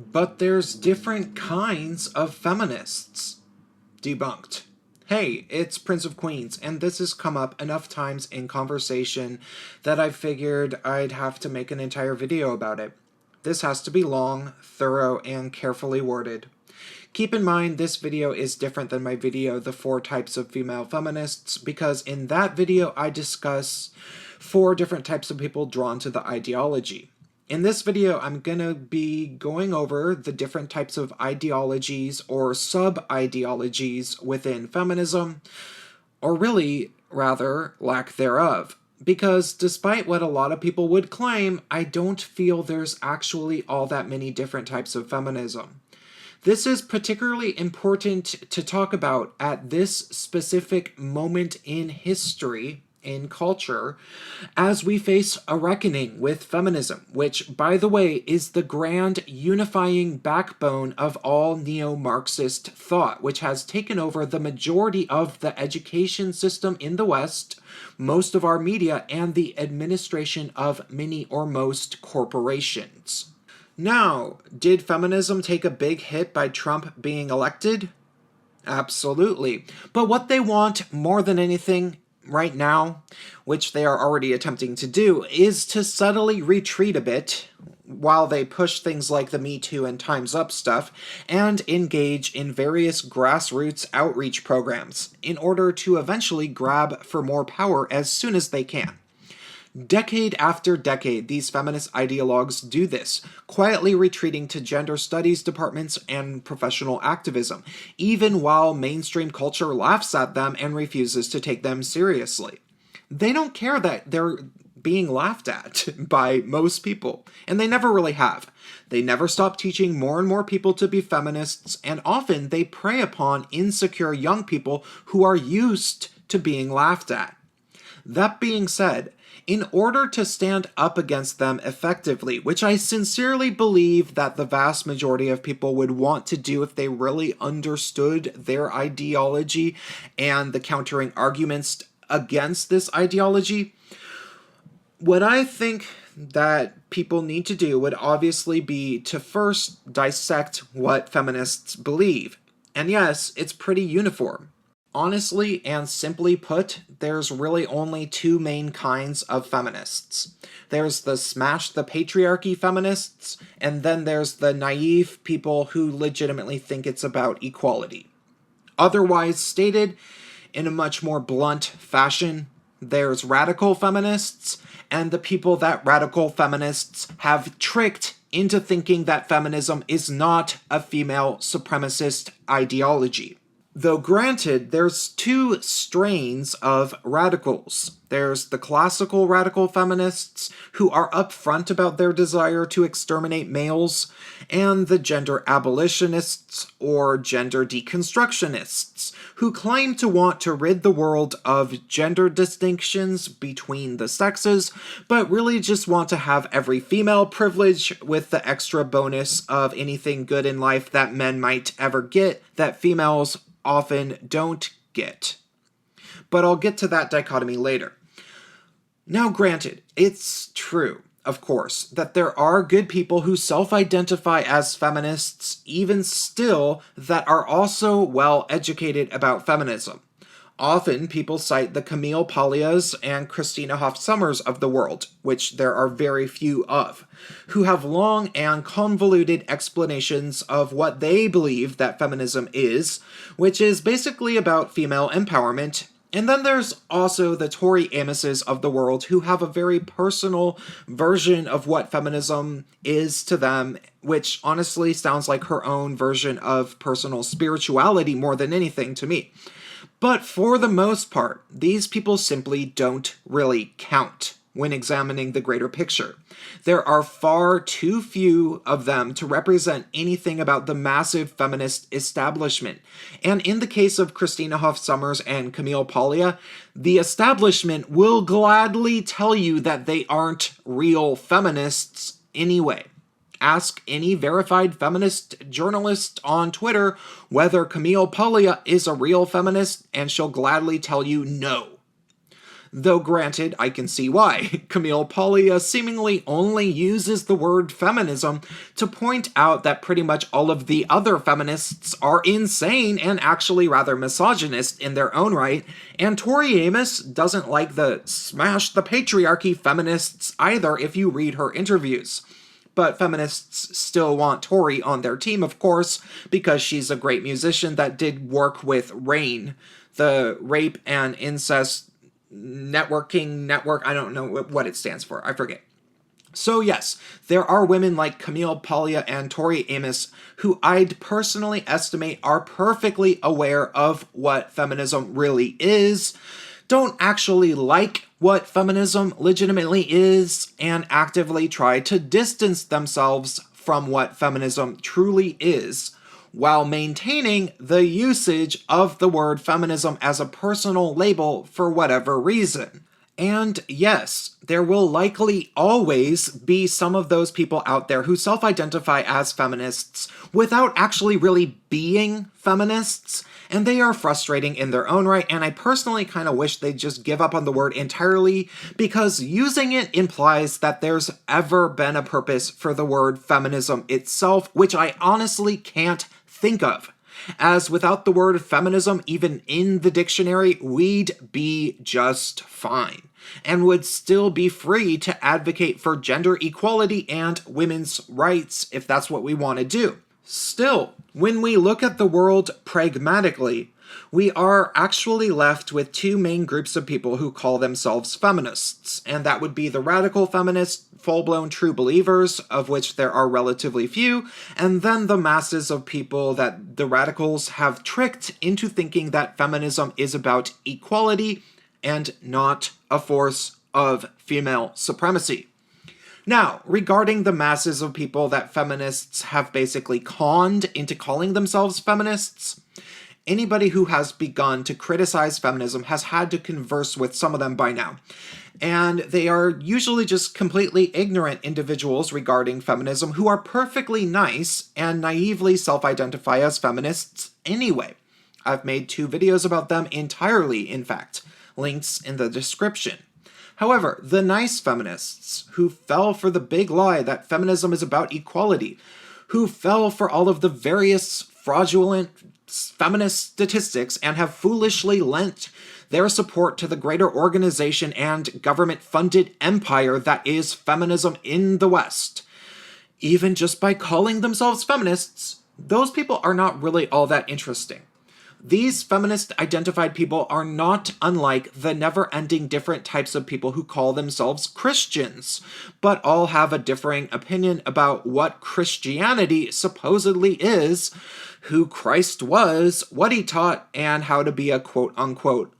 But there's different kinds of feminists. Debunked. Hey, it's Prince of Queens, and this has come up enough times in conversation that I figured I'd have to make an entire video about it. This has to be long, thorough, and carefully worded. Keep in mind this video is different than my video, The 4 Types of Female Feminists, because in that video I discuss 4 different types of people drawn to the ideology. In this video, I'm going to be going over the different types of ideologies or sub-ideologies within feminism, or really, rather, lack thereof. Because despite what a lot of people would claim, I don't feel there's actually all that many different types of feminism. This is particularly important to talk about at this specific moment in history, in culture, as we face a reckoning with feminism, which, by the way, is the grand unifying backbone of all Neo-Marxist thought, which has taken over the majority of the education system in the West, most of our media, and the administration of many or most corporations. Now, did feminism take a big hit by Trump being elected? Absolutely. But what they want more than anything right now, which they are already attempting to do, is to subtly retreat a bit while they push things like the Me Too and Time's Up stuff and engage in various grassroots outreach programs in order to eventually grab for more power as soon as they can. Decade after decade, these feminist ideologues do this, quietly retreating to gender studies departments and professional activism, even while mainstream culture laughs at them and refuses to take them seriously. They don't care that they're being laughed at by most people, and they never really have. They never stop teaching more and more people to be feminists, and often they prey upon insecure young people who are used to being laughed at. That being said, in order to stand up against them effectively, which I sincerely believe that the vast majority of people would want to do if they really understood their ideology and the countering arguments against this ideology, what I think that people need to do would obviously be to first dissect what feminists believe. And yes, it's pretty uniform. Honestly and simply put, there's really only 2 main kinds of feminists. There's the smash the patriarchy feminists, and then there's the naive people who legitimately think it's about equality. Otherwise stated, in a much more blunt fashion, there's radical feminists, and the people that radical feminists have tricked into thinking that feminism is not a female supremacist ideology. Though granted, there's 2 strains of radicals. There's the classical radical feminists, who are upfront about their desire to exterminate males, and the gender abolitionists, or gender deconstructionists, who claim to want to rid the world of gender distinctions between the sexes, but really just want to have every female privilege with the extra bonus of anything good in life that men might ever get that females often don't get. But I'll get to that dichotomy later. Now granted, it's true, of course, that there are good people who self-identify as feminists even still that are also well educated about feminism. Often people cite the Camille Paglias and Christina Hoff Sommers of the world, which there are very few of, who have long and convoluted explanations of what they believe that feminism is, which is basically about female empowerment. And then there's also the Tori Amoses of the world who have a very personal version of what feminism is to them, which honestly sounds like her own version of personal spirituality more than anything to me. But for the most part, these people simply don't really count when examining the greater picture. There are far too few of them to represent anything about the massive feminist establishment. And in the case of Christina Hoff Sommers and Camille Paglia, the establishment will gladly tell you that they aren't real feminists anyway. Ask any verified feminist journalist on Twitter whether Camille Paglia is a real feminist, and she'll gladly tell you no. Though granted, I can see why. Camille Paglia seemingly only uses the word feminism to point out that pretty much all of the other feminists are insane and actually rather misogynist in their own right, and Tori Amos doesn't like the smash the patriarchy feminists either if you read her interviews. But feminists still want Tori on their team, of course, because she's a great musician that did work with RAINN, the Rape and Incest Networking Network. I don't know what it stands for. I forget. So yes, there are women like Camille Paglia and Tori Amos who I'd personally estimate are perfectly aware of what feminism really is, don't actually like what feminism legitimately is, and actively try to distance themselves from what feminism truly is, while maintaining the usage of the word feminism as a personal label for whatever reason. And yes, there will likely always be some of those people out there who self-identify as feminists without actually really being feminists, and they are frustrating in their own right, and I personally kind of wish they'd just give up on the word entirely, because using it implies that there's ever been a purpose for the word feminism itself, which I honestly can't think of. As without the word feminism even in the dictionary, we'd be just fine, and would still be free to advocate for gender equality and women's rights if that's what we want to do. Still, when we look at the world pragmatically, we are actually left with two main groups of people who call themselves feminists, and that would be the radical feminists, full-blown true believers, of which there are relatively few, and then the masses of people that the radicals have tricked into thinking that feminism is about equality and not a force of female supremacy. Now, regarding the masses of people that feminists have basically conned into calling themselves feminists, anybody who has begun to criticize feminism has had to converse with some of them by now. And they are usually just completely ignorant individuals regarding feminism who are perfectly nice and naively self-identify as feminists anyway. I've made 2 videos about them entirely, in fact. Links in the description. However, the nice feminists who fell for the big lie that feminism is about equality, who fell for all of the various fraudulent feminist statistics and have foolishly lent their support to the greater organization and government-funded empire that is feminism in the West, even just by calling themselves feminists, those people are not really all that interesting. These feminist-identified people are not unlike the never-ending different types of people who call themselves Christians, but all have a differing opinion about what Christianity supposedly is, who Christ was, what he taught, and how to be a quote-unquote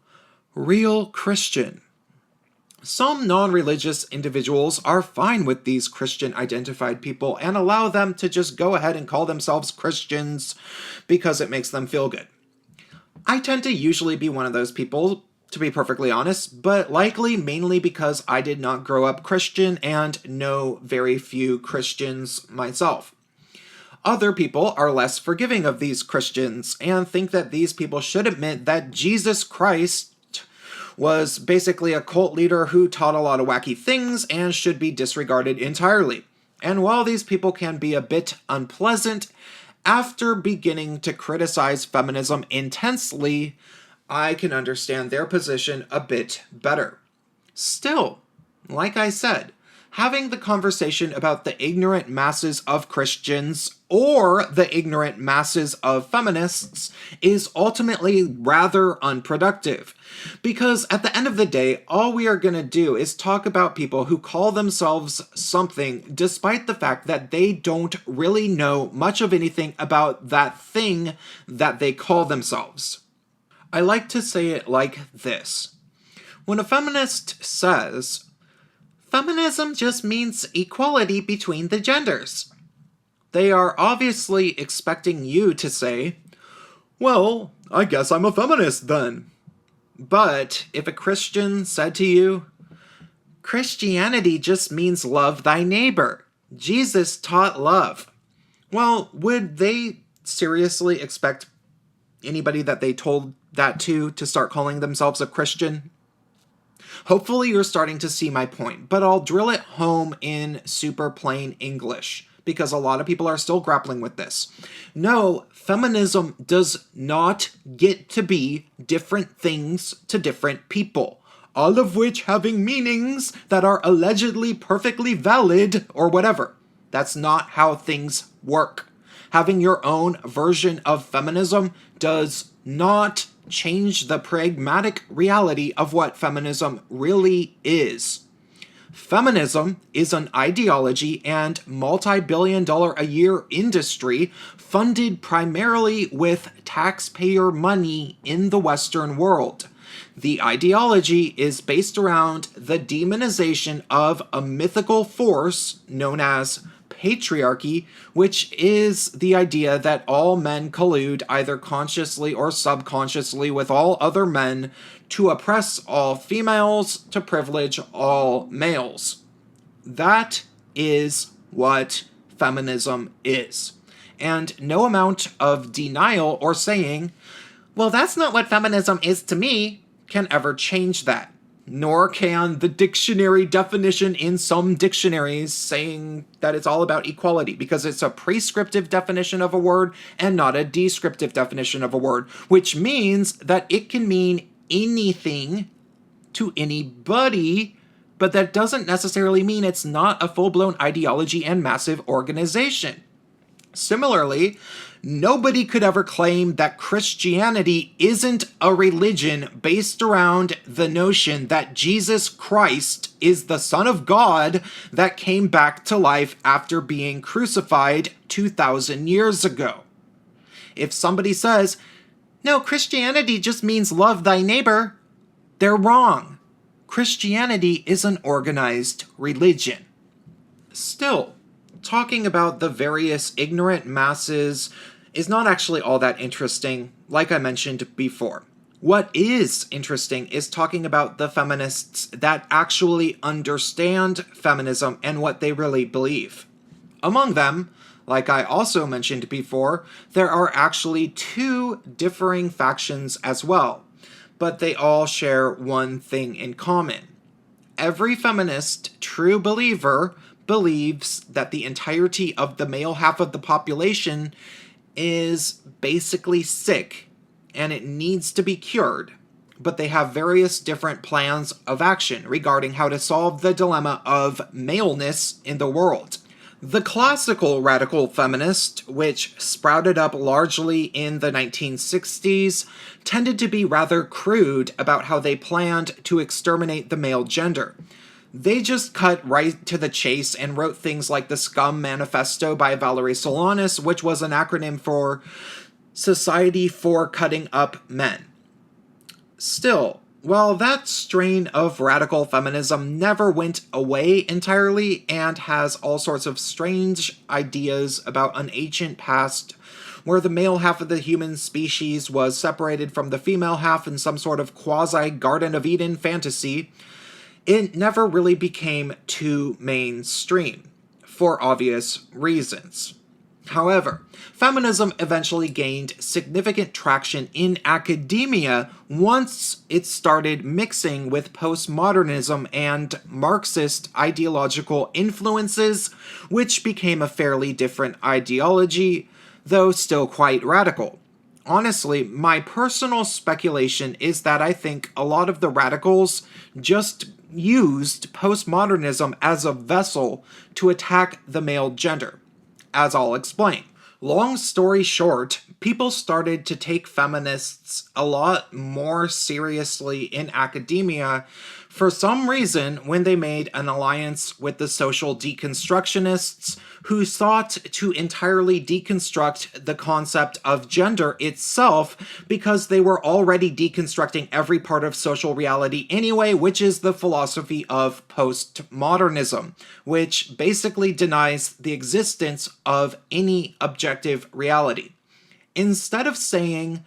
real Christian. Some non-religious individuals are fine with these Christian-identified people and allow them to just go ahead and call themselves Christians because it makes them feel good. I tend to usually be one of those people, to be perfectly honest, but likely mainly because I did not grow up Christian and know very few Christians myself. Other people are less forgiving of these Christians and think that these people should admit that Jesus Christ was basically a cult leader who taught a lot of wacky things and should be disregarded entirely. And while these people can be a bit unpleasant, after beginning to criticize feminism intensely, I can understand their position a bit better. Still, like I said, having the conversation about the ignorant masses of Christians or the ignorant masses of feminists is ultimately rather unproductive. Because at the end of the day, all we are going to do is talk about people who call themselves something despite the fact that they don't really know much of anything about that thing that they call themselves. I like to say it like this. When a feminist says, "Feminism just means equality between the genders," they are obviously expecting you to say, "Well, I guess I'm a feminist then." But if a Christian said to you, "Christianity just means love thy neighbor. Jesus taught love," well, would they seriously expect anybody that they told that to start calling themselves a Christian? Hopefully you're starting to see my point, but I'll drill it home in super plain English, because a lot of people are still grappling with this. No, feminism does not get to be different things to different people, all of which having meanings that are allegedly perfectly valid or whatever. That's not how things work. Having your own version of feminism does not change the pragmatic reality of what feminism really is. Feminism is an ideology and multi-billion-dollar-a-year industry funded primarily with taxpayer money in the Western world. The ideology is based around the demonization of a mythical force known as patriarchy, which is the idea that all men collude either consciously or subconsciously with all other men to oppress all females, to privilege all males. That is what feminism is. And no amount of denial or saying, well, that's not what feminism is to me, can ever change that. Nor can the dictionary definition in some dictionaries saying that it's all about equality, because it's a prescriptive definition of a word and not a descriptive definition of a word, which means that it can mean anything to anybody, but that doesn't necessarily mean it's not a full-blown ideology and massive organization. Similarly, nobody could ever claim that Christianity isn't a religion based around the notion that Jesus Christ is the Son of God that came back to life after being crucified 2,000 years ago. If somebody says, no, Christianity just means love thy neighbor, they're wrong. Christianity is an organized religion. Still, talking about the various ignorant masses is not actually all that interesting, like I mentioned before. What is interesting is talking about the feminists that actually understand feminism and what they really believe. Among them, like I also mentioned before, there are actually two differing factions as well, but they all share one thing in common. Every feminist, true believer, believes that the entirety of the male half of the population is basically sick and it needs to be cured, but they have various different plans of action regarding how to solve the dilemma of maleness in the world. The classical radical feminist, which sprouted up largely in the 1960s, tended to be rather crude about how they planned to exterminate the male gender. They just cut right to the chase and wrote things like the Scum Manifesto by Valerie Solanas, which was an acronym for Society for Cutting Up Men. Still, while that strain of radical feminism never went away entirely and has all sorts of strange ideas about an ancient past where the male half of the human species was separated from the female half in some sort of quasi-Garden of Eden fantasy, it never really became too mainstream, for obvious reasons. However, feminism eventually gained significant traction in academia once it started mixing with postmodernism and Marxist ideological influences, which became a fairly different ideology, though still quite radical. Honestly, my personal speculation is that I think a lot of the radicals just used postmodernism as a vessel to attack the male gender, as I'll explain. Long story short, people started to take feminists a lot more seriously in academia for some reason when they made an alliance with the social deconstructionists, who sought to entirely deconstruct the concept of gender itself because they were already deconstructing every part of social reality anyway, which is the philosophy of postmodernism, which basically denies the existence of any objective reality. Instead of saying,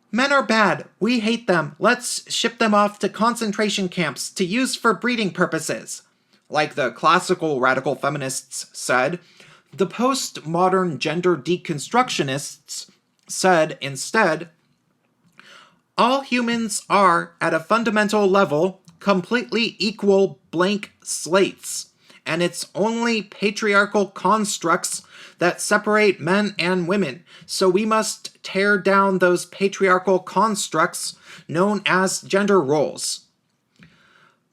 men are bad, we hate them, let's ship them off to concentration camps to use for breeding purposes, like the classical radical feminists said, the postmodern gender deconstructionists said instead, all humans are, at a fundamental level, completely equal blank slates, and it's only patriarchal constructs that separate men and women. So we must tear down those patriarchal constructs known as gender roles.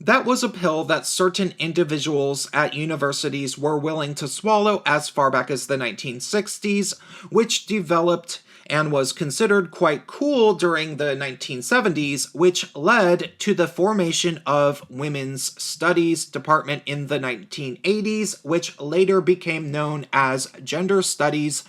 That was a pill that certain individuals at universities were willing to swallow as far back as the 1960s, which developed and was considered quite cool during the 1970s, which led to the formation of Women's Studies Department in the 1980s, which later became known as Gender Studies,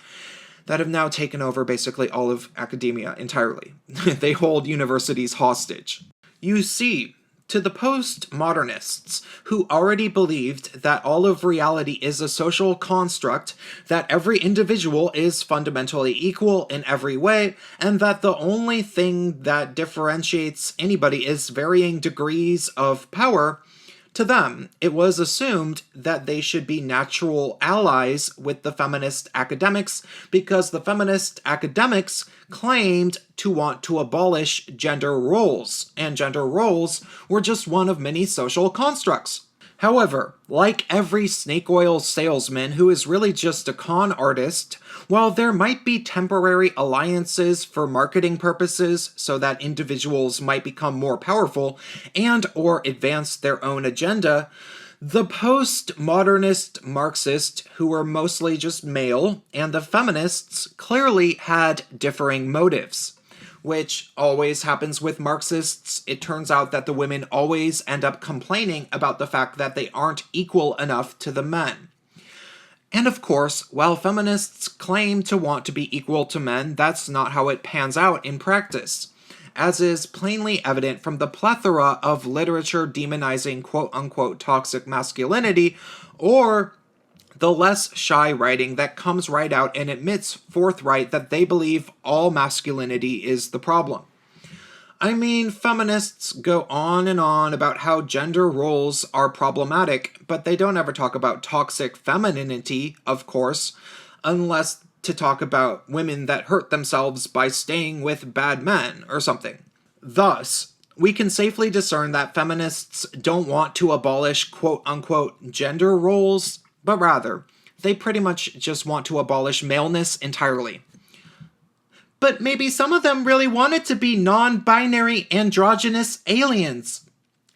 that have now taken over basically all of academia entirely. They hold universities hostage. You see, to the postmodernists, who already believed that all of reality is a social construct, that every individual is fundamentally equal in every way, and that the only thing that differentiates anybody is varying degrees of power, to them, it was assumed that they should be natural allies with the feminist academics because the feminist academics claimed to want to abolish gender roles, and gender roles were just one of many social constructs. However, like every snake oil salesman who is really just a con artist, while there might be temporary alliances for marketing purposes so that individuals might become more powerful and or advance their own agenda, the postmodernist Marxists, who were mostly just male, and the feminists clearly had differing motives. Which always happens with Marxists. It turns out that the women always end up complaining about the fact that they aren't equal enough to the men. And of course, while feminists claim to want to be equal to men, that's not how it pans out in practice, as is plainly evident from the plethora of literature demonizing quote-unquote toxic masculinity, or the less shy writing that comes right out and admits forthright that they believe all masculinity is the problem. I mean, feminists go on and on about how gender roles are problematic, but they don't ever talk about toxic femininity, of course, unless to talk about women that hurt themselves by staying with bad men or something. Thus, we can safely discern that feminists don't want to abolish quote-unquote gender roles, but rather, they pretty much just want to abolish maleness entirely. But maybe some of them really wanted to be non-binary androgynous aliens.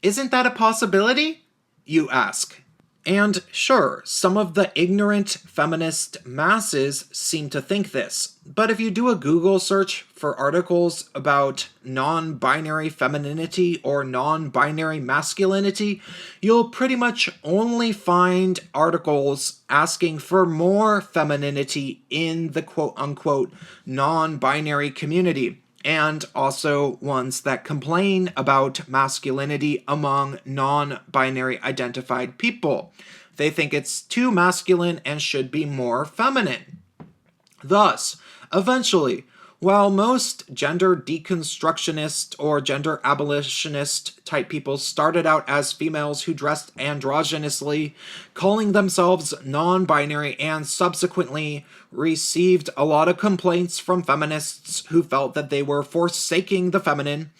Isn't that a possibility? You ask. And sure, some of the ignorant feminist masses seem to think this, but if you do a Google search for articles about non-binary femininity or non-binary masculinity, you'll pretty much only find articles asking for more femininity in the quote-unquote non-binary community, and also ones that complain about masculinity among non-binary identified people. They think it's too masculine and should be more feminine. Thus, eventually, while most gender deconstructionist or gender abolitionist type people started out as females who dressed androgynously, calling themselves non-binary, and subsequently received a lot of complaints from feminists who felt that they were forsaking the feminine,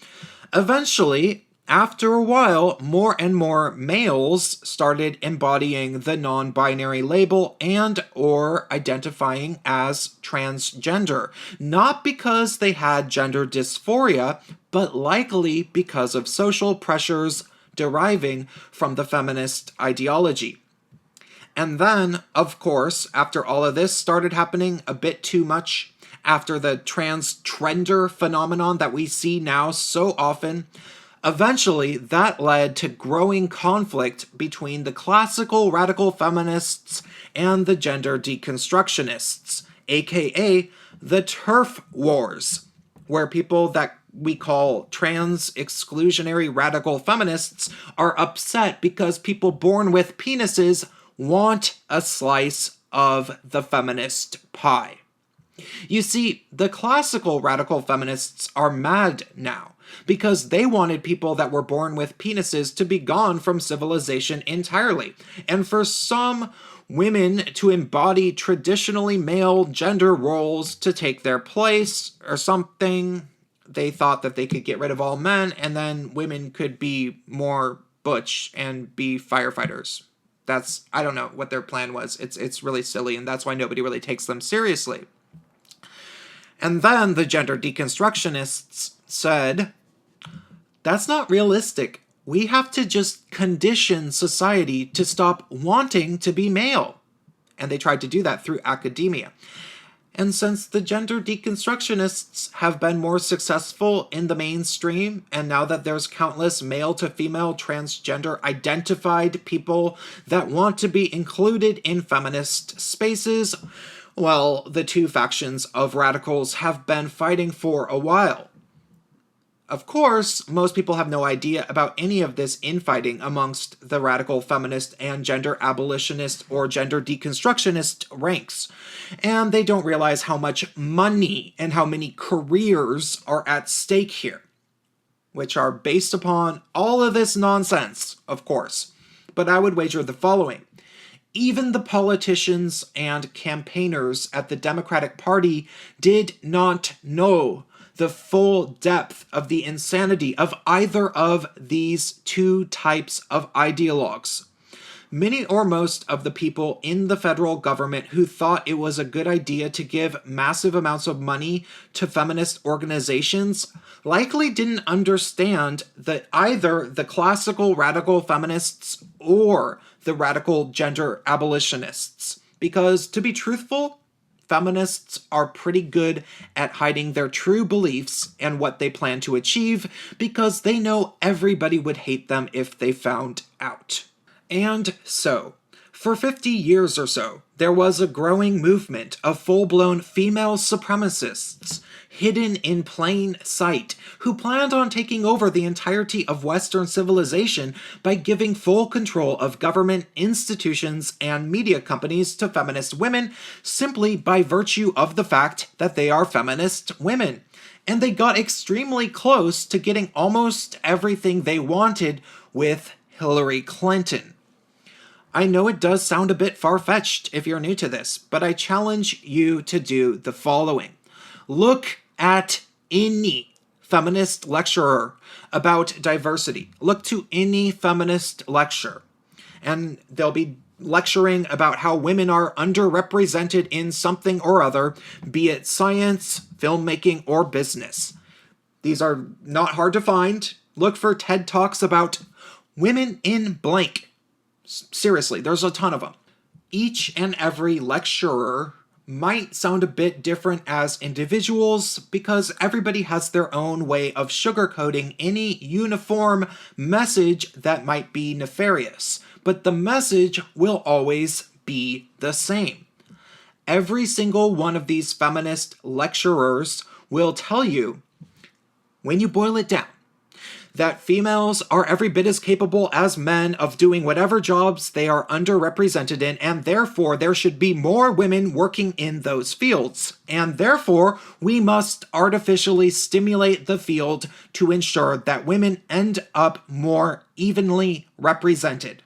eventually, after a while, more and more males started embodying the non-binary label and or identifying as transgender, not because they had gender dysphoria, but likely because of social pressures deriving from the feminist ideology. And then, of course, after all of this started happening a bit too much, after the trans-trender phenomenon that we see now so often, eventually, that led to growing conflict between the classical radical feminists and the gender deconstructionists, aka the turf wars, where people that we call trans exclusionary radical feminists are upset because people born with penises want a slice of the feminist pie. You see, the classical radical feminists are mad now because they wanted people that were born with penises to be gone from civilization entirely, and for some women to embody traditionally male gender roles to take their place or something. They thought that they could get rid of all men and then women could be more butch and be firefighters. I don't know what their plan was. It's really silly, and that's why nobody really takes them seriously. And then the gender deconstructionists said, that's not realistic. We have to just condition society to stop wanting to be male. And they tried to do that through academia. And since the gender deconstructionists have been more successful in the mainstream, and now that there's countless male to female transgender identified people that want to be included in feminist spaces, well, the two factions of radicals have been fighting for a while. Of course, most people have no idea about any of this infighting amongst the radical feminist and gender abolitionist or gender deconstructionist ranks. And they don't realize how much money and how many careers are at stake here, which are based upon all of this nonsense, of course. But I would wager the following. Even the politicians and campaigners at the Democratic Party did not know the full depth of the insanity of either of these two types of ideologues. Many or most of the people in the federal government who thought it was a good idea to give massive amounts of money to feminist organizations likely didn't understand that either the classical radical feminists or the radical gender abolitionists. Because, to be truthful, feminists are pretty good at hiding their true beliefs and what they plan to achieve because they know everybody would hate them if they found out. And so, for 50 years or so, there was a growing movement of full-blown female supremacists hidden in plain sight who planned on taking over the entirety of Western civilization by giving full control of government, institutions, and media companies to feminist women simply by virtue of the fact that they are feminist women. And they got extremely close to getting almost everything they wanted with Hillary Clinton. I know it does sound a bit far-fetched if you're new to this, but I challenge you to do the following. Look at any feminist lecturer about diversity. Look to any feminist lecture, and they'll be lecturing about how women are underrepresented in something or other, be it science, filmmaking, or business. These are not hard to find. Look for TED Talks about women in blank. Seriously, there's a ton of them. Each and every lecturer might sound a bit different as individuals because everybody has their own way of sugarcoating any uniform message that might be nefarious, but the message will always be the same. Every single one of these feminist lecturers will tell you, when you boil it down, that females are every bit as capable as men of doing whatever jobs they are underrepresented in, and therefore there should be more women working in those fields. And therefore, we must artificially stimulate the field to ensure that women end up more evenly represented.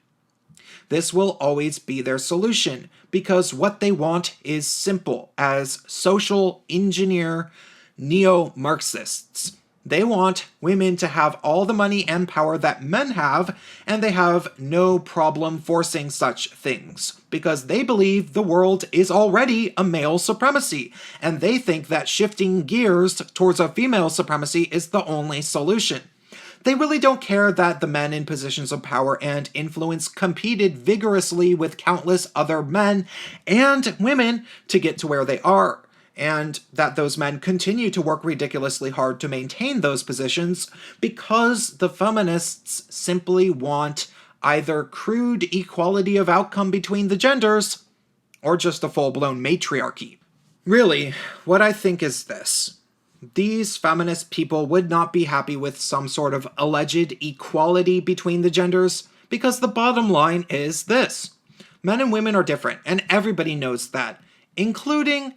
This will always be their solution, because what they want is simple as social engineer Neo-Marxists. They want women to have all the money and power that men have, and they have no problem forcing such things, because they believe the world is already a male supremacy, and they think that shifting gears towards a female supremacy is the only solution. They really don't care that the men in positions of power and influence competed vigorously with countless other men and women to get to where they are, and that those men continue to work ridiculously hard to maintain those positions because the feminists simply want either crude equality of outcome between the genders or just a full-blown matriarchy. Really, what I think is this. These feminist people would not be happy with some sort of alleged equality between the genders because the bottom line is this. Men and women are different, and everybody knows that, including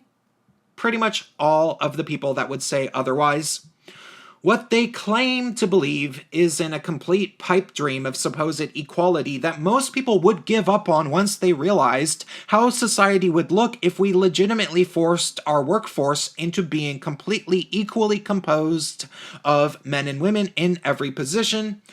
pretty much all of the people that would say otherwise. What they claim to believe is in a complete pipe dream of supposed equality that most people would give up on once they realized how society would look if we legitimately forced our workforce into being completely equally composed of men and women in every position.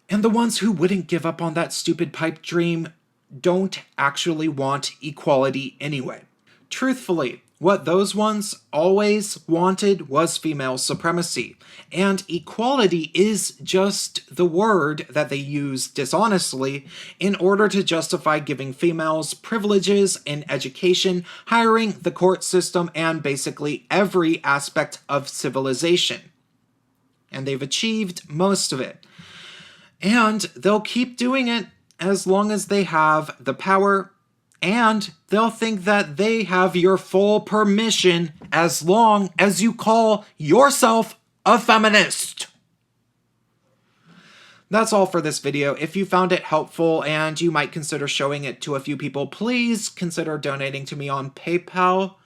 And the ones who wouldn't give up on that stupid pipe dream don't actually want equality anyway. Truthfully, what those ones always wanted was female supremacy, and equality is just the word that they use dishonestly in order to justify giving females privileges in education, hiring, the court system, and basically every aspect of civilization. And they've achieved most of it. And they'll keep doing it as long as they have the power, and they'll think that they have your full permission as long as you call yourself a feminist. That's all for this video. If you found it helpful and you might consider showing it to a few people, please consider donating to me on PayPal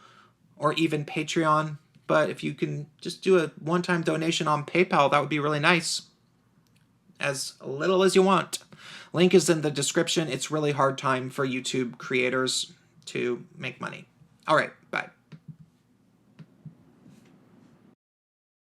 or even Patreon. But if you can just do a one-time donation on PayPal, that would be really nice. As little as you want. Link is in the description. It's really hard time for YouTube creators to make money. All right.